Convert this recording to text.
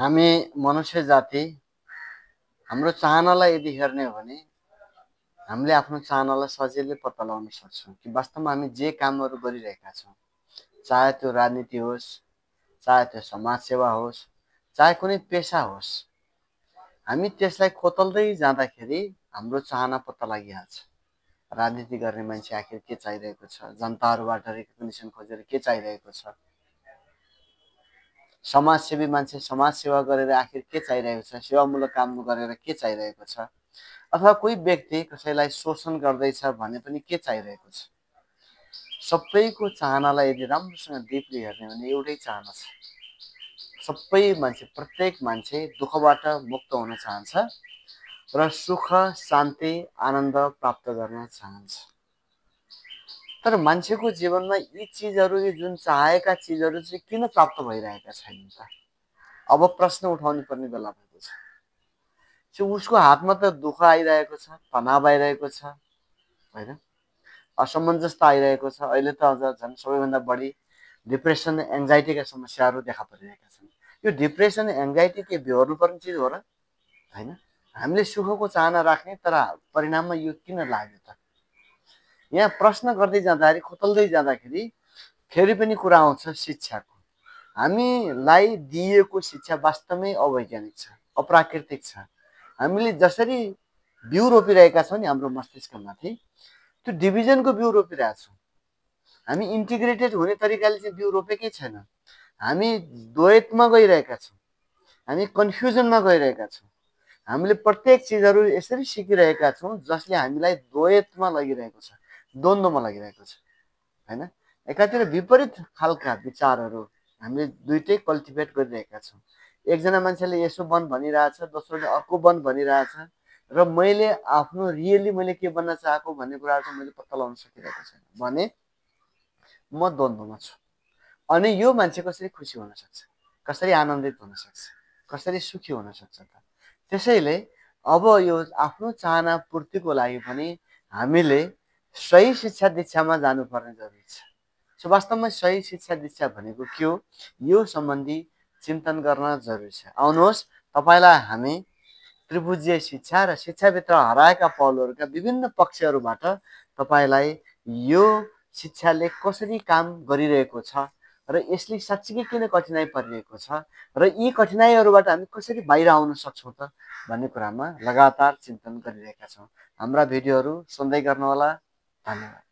हामी मनुष्य जाति हाम्रो चाहनालाई यदि हेर्ने हो भने हामीले आफ्नो चाहनालाई सजिलै पत्ता लगाउन सक्छौँ कि वास्तवमा हामी जे कामहरू गरिरहेका छौँ, चाहे त्यो राजनीति होस्, चाहे त्यो समाजसेवा होस्, चाहे कुनै पेसा होस्, हामी त्यसलाई खोतल्दै जाँदाखेरि हाम्रो चाहना पत्ता लागिहाल्छ। राजनीति गर्ने मान्छे आखिर के चाहिरहेको छ, जनताहरूबाट रिकग्निसन खोजेर के चाहिरहेको छ, समाजसेवी मान्छे समाज सेवा गरेर आखिर के चाहिरहेको छ, सेवामूलक काम गरेर के चाहिरहेको छ, अथवा कोही व्यक्ति कसैलाई शोषण गर्दैछ भने पनि के चाहिरहेको छ। सबैको चाहनालाई यदि राम्रोसँग डिपली हेर्ने भने एउटै चाहना छ। सबै मान्छे, प्रत्येक मान्छे दुःखबाट मुक्त हुन चाहन्छ र सुख, शान्ति, आनन्द प्राप्त गर्न चाहन्छ। तर मान्छेको जीवनमा यी चिजहरू, यी जुन चाहेका चिजहरू चाहिँ किन प्राप्त भइरहेका छैनन् त? अब प्रश्न उठाउनु पर्ने बेला भएको छ। उसको हातमा त दुःख आइरहेको छ, तनाव आइरहेको छ, होइन, असमञ्जसता आइरहेको छ। अहिले त अझ झन् सबैभन्दा बढी डिप्रेसन, एङ्जाइटीका समस्याहरू देखा परिरहेका छन्। यो डिप्रेसन, एङ्जाइटी के बेहोर्नु पर्ने चिज हो र? होइन। हामीले सुखको चाहना राख्ने, तर परिणाममा यो किन लाग्यो त? यहाँ प्रश्न गर्दै जाँदाखेरि, खोतल्दै जाँदाखेरि फेरि पनि कुरा आउँछ शिक्षाको। हामीलाई दिइएको शिक्षा वास्तवमै अवैज्ञानिक छ, अप्राकृतिक छ। हामीले जसरी बिउ रोपिरहेका छौँ नि हाम्रो मस्तिष्कमाथि, त्यो डिभिजनको बिउ रोपिरहेछौँ। हामी इन्टिग्रेटेड हुने तरिकाले चाहिँ बिउ रोपेकै छैन। हामी द्वैतमा गइरहेका छौँ, हामी कन्फ्युजनमा गइरहेका छौँ। हामीले प्रत्येक चिजहरू यसरी सिकिरहेका छौँ जसले हामीलाई द्वैतमा लगिरहेको छ, द्वन्द्वमा लगिरहेको छ, होइन। एकातिर विपरीत खालका विचारहरू हामीले दुइटै कल्टिभेट गरिरहेका छौँ। एकजना मान्छेले यसो बन भनिरहेछ, दोस्रोले अर्को बन भनिरहेछ, र मैले आफ्नो रियली मैले के बन्न चाहेको भन्ने कुराहरू चाहिँ मैले पत्ता लगाउन सकिरहेको छैन भने म द्वन्द्वमा छु। अनि यो मान्छे कसरी खुसी हुन सक्छ, कसरी आनन्दित हुन सक्छ, कसरी सुखी हुन सक्छ त? त्यसैले अब यो आफ्नो चाहना पूर्तिको लागि पनि हामीले सही शिक्षा दीक्षामा जानुपर्ने जरुरी छ। सो वास्तवमा सही शिक्षा दीक्षा भनेको के हो, यो सम्बन्धी चिन्तन गर्न जरुरी छ। आउनुहोस्, तपाईँलाई हामी त्रिभुजीय शिक्षा र शिक्षाभित्र हराएका पहलहरूका विभिन्न पक्षहरूबाट तपाईँलाई यो शिक्षाले कसरी काम गरिरहेको छ र यसले साँच्चीकै किन कठिनाइ परिरहेको छ र यी कठिनाइहरूबाट हामी कसरी बाहिर आउन सक्छौँ त भन्ने कुरामा लगातार चिन्तन गरिरहेका छौँ। हाम्रा भिडियोहरू सुन्दै गर्नुहोला। धन्यवाद।